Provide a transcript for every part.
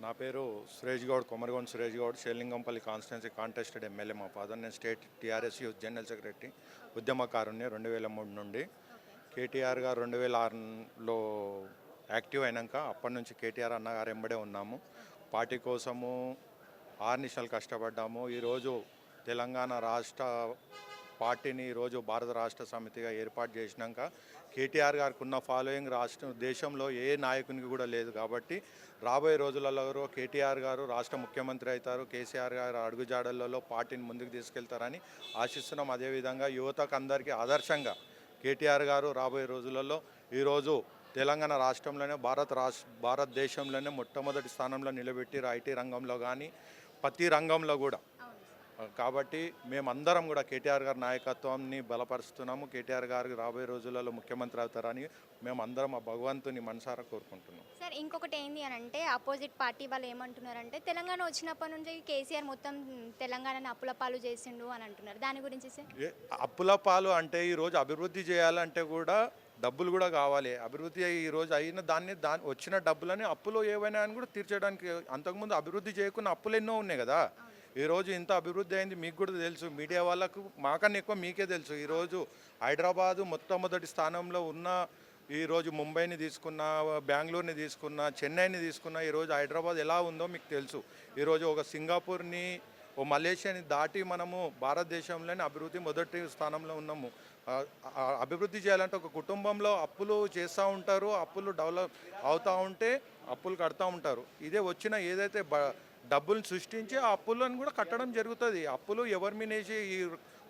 నా పేరు Suresh Goud, Komaragonda Suresh Goud, Serilingampally constituency contested MLA. మా ఫాదర్ నేను state TRS youth general secretary, ఉద్యమకారుణ్ణి 2003 నుండి. కేటీఆర్ గారు 2006లో యాక్టివ్ అయినాక అప్పటి నుంచి కేటీఆర్ అన్నగారు ఎంబడే ఉన్నాము. పార్టీ కోసము ఆర్నిశలు కష్టపడ్డాము. ఈరోజు తెలంగాణ రాష్ట్ర పార్టీని ఈరోజు భారత రాష్ట్ర సమితిగా ఏర్పాటు చేసినాక కేటీఆర్ గారికి ఉన్న ఫాలోయింగ్ దేశంలో ఏ నాయకునికి కూడా లేదు. కాబట్టి రాబోయే రోజులలో కేటీఆర్ గారు రాష్ట్ర ముఖ్యమంత్రి అవుతారు, కేసీఆర్ గారు అడుగుజాడలలో పార్టీని ముందుకు తీసుకెళ్తారని ఆశిస్తున్నాం. అదేవిధంగా యువతకు అందరికీ ఆదర్శంగా కేటీఆర్ గారు రాబోయే రోజులలో ఈరోజు తెలంగాణ రాష్ట్రంలోనే భారతదేశంలోనే మొట్టమొదటి స్థానంలో నిలబెట్టారు, ఐటీ రంగంలో కానీ ప్రతి రంగంలో కూడా. కాబట్టి మేమందరం కూడా కేటీఆర్ గారి నాయకత్వాన్ని బలపరుస్తున్నాము. కేటీఆర్ గారికి రాబోయే రోజులలో ముఖ్యమంత్రి అవుతారని మేమందరం ఆ భగవంతుని మనసారా కోరుకుంటున్నాం. సార్, ఇంకొకటి ఏంది అని అంటే ఆపోజిట్ పార్టీ వాళ్ళు ఏమంటున్నారంటే తెలంగాణ వచ్చినప్పటి నుంచి కేసీఆర్ మొత్తం తెలంగాణని అప్పుల పాలు చేసిండు అని అంటున్నారు. దాని గురించి సార్? అప్పుల పాలు అంటే ఈరోజు అభివృద్ధి చేయాలంటే కూడా డబ్బులు కూడా కావాలి. అభివృద్ధి ఈరోజు అయిన దాన్ని వచ్చిన డబ్బులని అప్పులు ఏవైనా అని కూడా తీర్చడానికి, అంతకుముందు అభివృద్ధి చేయకుండా అప్పులు ఎన్నో ఉన్నాయి కదా. ఈరోజు ఇంత అభివృద్ధి అయింది మీకు కూడా తెలుసు, మీడియా వాళ్ళకు మాకన్నా ఎక్కువ మీకే తెలుసు. ఈరోజు హైదరాబాదు మొట్టమొదటి స్థానంలో ఉన్న, ఈరోజు ముంబైని తీసుకున్న, బెంగళూరుని తీసుకున్న, చెన్నైని తీసుకున్న, ఈరోజు హైదరాబాద్ ఎలా ఉందో మీకు తెలుసు. ఈరోజు ఒక సింగపూర్ని, ఓ మలేషియాని దాటి మనము భారతదేశంలోనే అభివృద్ధి మొదటి స్థానంలో ఉన్నాము. అభివృద్ధి చేయాలంటే ఒక కుటుంబంలో అప్పులు చేస్తూ ఉంటారు, అప్పులు డెవలప్ అవుతూ ఉంటే అప్పులు కడతా ఉంటారు. ఇదే వచ్చిన ఏదైతే డబ్బులను సృష్టించి ఆ అప్పులను కూడా కట్టడం జరుగుతుంది. అప్పులు ఎవరి మీనేసి ఈ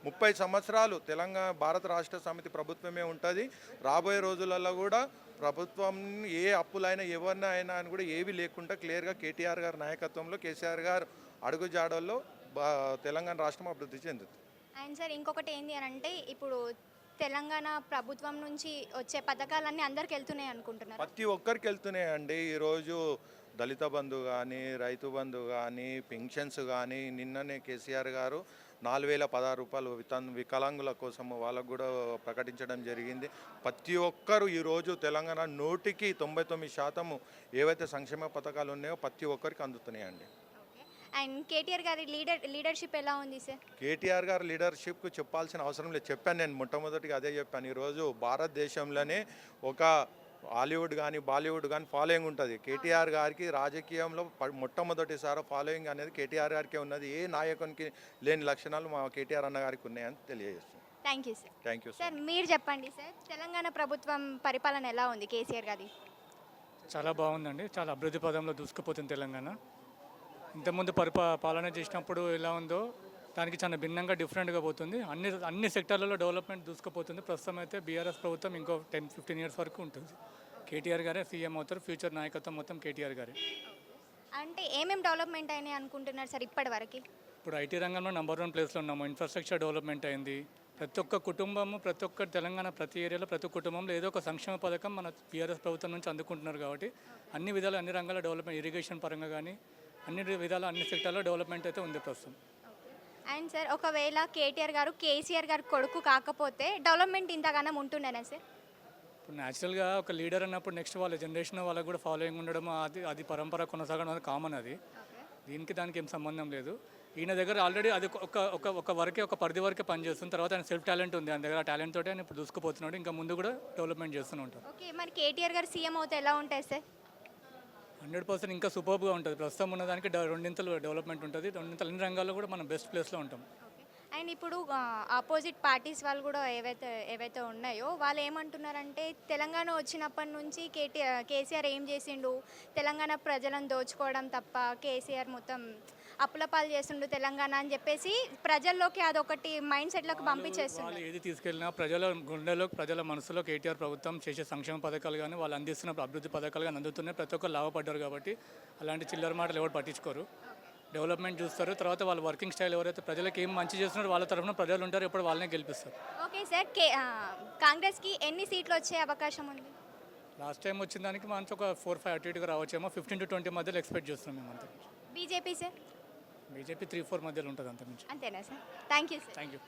30 సంవత్సరాలు తెలంగాణ భారత రాష్ట్ర సమితి ప్రభుత్వమే ఉంటుంది. రాబోయే రోజులలో కూడా ప్రభుత్వం ఏ అప్పులైనా ఎవరినైనా అని కూడా ఏవి లేకుండా క్లియర్గా కేటీఆర్ గారి నాయకత్వంలో, కేసీఆర్ గారు అడుగుజాడల్లో తెలంగాణ రాష్ట్రం అభివృద్ధి చెందుతుంది. అండ్ సార్, ఇంకొకటి ఏంటి అని అంటే ఇప్పుడు తెలంగాణ ప్రభుత్వం నుంచి వచ్చే పథకాలన్నీ అందరికి వెళ్తున్నాయి అనుకుంటున్నారు? ప్రతి ఒక్కరికి వెళ్తున్నాయండి. ఈరోజు దళిత బంధు కానీ, రైతు బంధు కానీ, పెన్షన్స్ కానీ, నిన్ననే కేసీఆర్ గారు 4016 రూపాయలు వికలాంగుల కోసం వాళ్ళకు కూడా ప్రకటించడం జరిగింది. ప్రతి ఒక్కరు ఈరోజు తెలంగాణ 100కి 99% ఏవైతే సంక్షేమ పథకాలు ఉన్నాయో ప్రతి ఒక్కరికి అందుతున్నాయండి. అండ్ కేటీఆర్ గారి లీడర్షిప్ ఎలా ఉంది సార్? కేటీఆర్ గారి లీడర్షిప్కు చెప్పాల్సిన అవసరం లేదు, చెప్పాను నేను మొట్టమొదటిగా అదే చెప్పాను. ఈరోజు భారతదేశంలోనే ఒక హాలీవుడ్ కానీ బాలీవుడ్ కానీ ఫాలోయింగ్ ఉంటుంది. కేటీఆర్ గారికి రాజకీయంలో మొట్టమొదటిసారి ఫాలోయింగ్ అనేది కేటీఆర్ గారికే ఉన్నది. ఏ నాయకునికి లేని లక్షణాలు మా కేటీఆర్ అన్న గారికి ఉన్నాయని తెలియజేస్తుంది. Thank you sir. Thank you sir. మీరు చెప్పండి సార్, తెలంగాణ ప్రభుత్వం పరిపాలన ఎలా ఉంది కేసీఆర్ గారి? చాలా బాగుందండి, చాలా అభివృద్ధి పదంలో దూసుకుపోతుంది తెలంగాణ. ఇంతకుముందు పాలన చేసినప్పుడు ఎలా ఉందో దానికి చాలా భిన్నంగా డిఫరెంట్గా పోతుంది. అన్ని సెక్టార్లలో డెవలప్మెంట్ దూసుకుపోతుంది. ప్రస్తుతం అయితే బీఆర్ఎస్ ప్రభుత్వం ఇంకో 10-15 ఇయర్స్ వరకు ఉంటుంది. కేటీఆర్ గారే సీఎం అవుతారు. ఫ్యూచర్ నాయకత్వం మొత్తం కేటీఆర్ గారే. అంటే ఏమేమి డెవలప్మెంట్ అయినాయి అనుకుంటున్నారు సార్ ఇప్పటి వరకు? ఇప్పుడు ఐటీ రంగంలో నెంబర్ 1 ప్లేస్లో ఉన్నాము. ఇన్ఫ్రాస్ట్రక్చర్ డెవలప్మెంట్ అయింది. ప్రతి ఒక్క కుటుంబము, ప్రతి ఒక్క తెలంగాణ ప్రతి ఏరియాలో ప్రతి కుటుంబంలో ఏదో ఒక సంక్షేమ పథకం మన బీఆర్ఎస్ ప్రభుత్వం నుంచి అందుకుంటున్నారు. కాబట్టి అన్ని విధాలు అన్ని రంగాల్లో డెవలప్మెంట్, ఇరిగేషన్ పరంగా కానీ అన్ని విధాలు అన్ని సెక్టార్లో డెవలప్మెంట్ అయితే ఉంది ప్రస్తుతం. అండ్ సార్, ఒకవేళ కేటీఆర్ గారు కేసీఆర్ గారు కొడుకు కాకపోతే డెవలప్మెంట్ ఇంతగానం ఉంటుండేనా సార్? ఇప్పుడు న్యాచురల్గా ఒక లీడర్ అన్నప్పుడు నెక్స్ట్ వాళ్ళ జనరేషన్ వాళ్ళకు కూడా ఫాలోయింగ్ ఉండడం, అది పరంపర కొనసాగడం అది కామన్. అది దీనికి దానికి ఏం సంబంధం లేదు. ఈయన దగ్గర ఆల్రెడీ అది ఒక వరకే, ఒక పరిధి వరకే పనిచేస్తుంది. తర్వాత ఆయన సెల్ఫ్ టాలెంట్ ఉంది, ఆయన దగ్గర ఆ టాలెంట్ తోటి ఆయన ఇప్పుడు దూసుకుపోతున్నాడు. ఇంకా ముందు కూడా డెవలప్మెంట్ చేస్తూనే ఉంటారు. ఓకే, మరి కేటీఆర్ గారు సీఎం అవుతే ఎలా ఉంటుంది సార్? 100% ఇంకా సూపర్గా ఉంటుంది. ప్రస్తుతం ఉన్నదానికి రెండింతలు డెవలప్మెంట్ ఉంటుంది. రెండింతలు అన్ని రంగాల్లో కూడా మనం బెస్ట్ ప్లేస్లో ఉంటాం. అండ్ ఇప్పుడు ఆపోజిట్ పార్టీస్ వాళ్ళు కూడా ఏవైతే ఉన్నాయో వాళ్ళు ఏమంటున్నారంటే తెలంగాణ వచ్చినప్పటి నుంచి కేసీఆర్ ఏం చేసిండు, తెలంగాణ ప్రజలను దోచుకోవడం తప్ప కేసీఆర్ మొత్తం అప్పుల పాలు చేసిండు తెలంగాణ అని చెప్పేసి ప్రజల్లోకి అదొకటి మైండ్ సెట్లోకి పంపించేస్తుంది. వాళ్ళు ఏది తీసుకెళ్ళినా ప్రజల గుండెలో, ప్రజల మనసులో కేటీఆర్ ప్రభుత్వం చేసే సంక్షేమ పథకాలు కానీ వాళ్ళు అందిస్తున్న అభివృద్ధి పథకాలు కానీ అందుతున్నాయి. ప్రతి ఒక్కరు లాభపడ్డారు. కాబట్టి అలాంటి చిల్లర మాటలు ఎవరు పట్టించుకోరు. డెవలప్మెంట్ చూస్తారు. తర్వాత వాళ్ళ వర్కింగ్ స్టైల్ ఎవరైతే ప్రజలకు ఏం మంచి చేస్తున్నారో వాళ్ళ తరఫున ప్రజలు ఉంటారు. ఎప్పుడు వాళ్ళనే గెలిపిస్తారు. ఓకే సార్, కాంగ్రెస్కి ఎన్ని సీట్లు వచ్చే అవకాశం ఉంది? లాస్ట్ టైం వచ్చిన దానికి మనకి ఒక 4-5 అటు ఇటుగా రావచ్చేమో. 15-20 మధ్యలో ఎక్స్పెక్ట్ చేస్తున్నాం మేము అంతే. BJP sir? బీజేపీ 3-4 మధ్యలో ఉంటుంది అంతకుమించి. అంతేనా sir? Thank you sir. Thank you.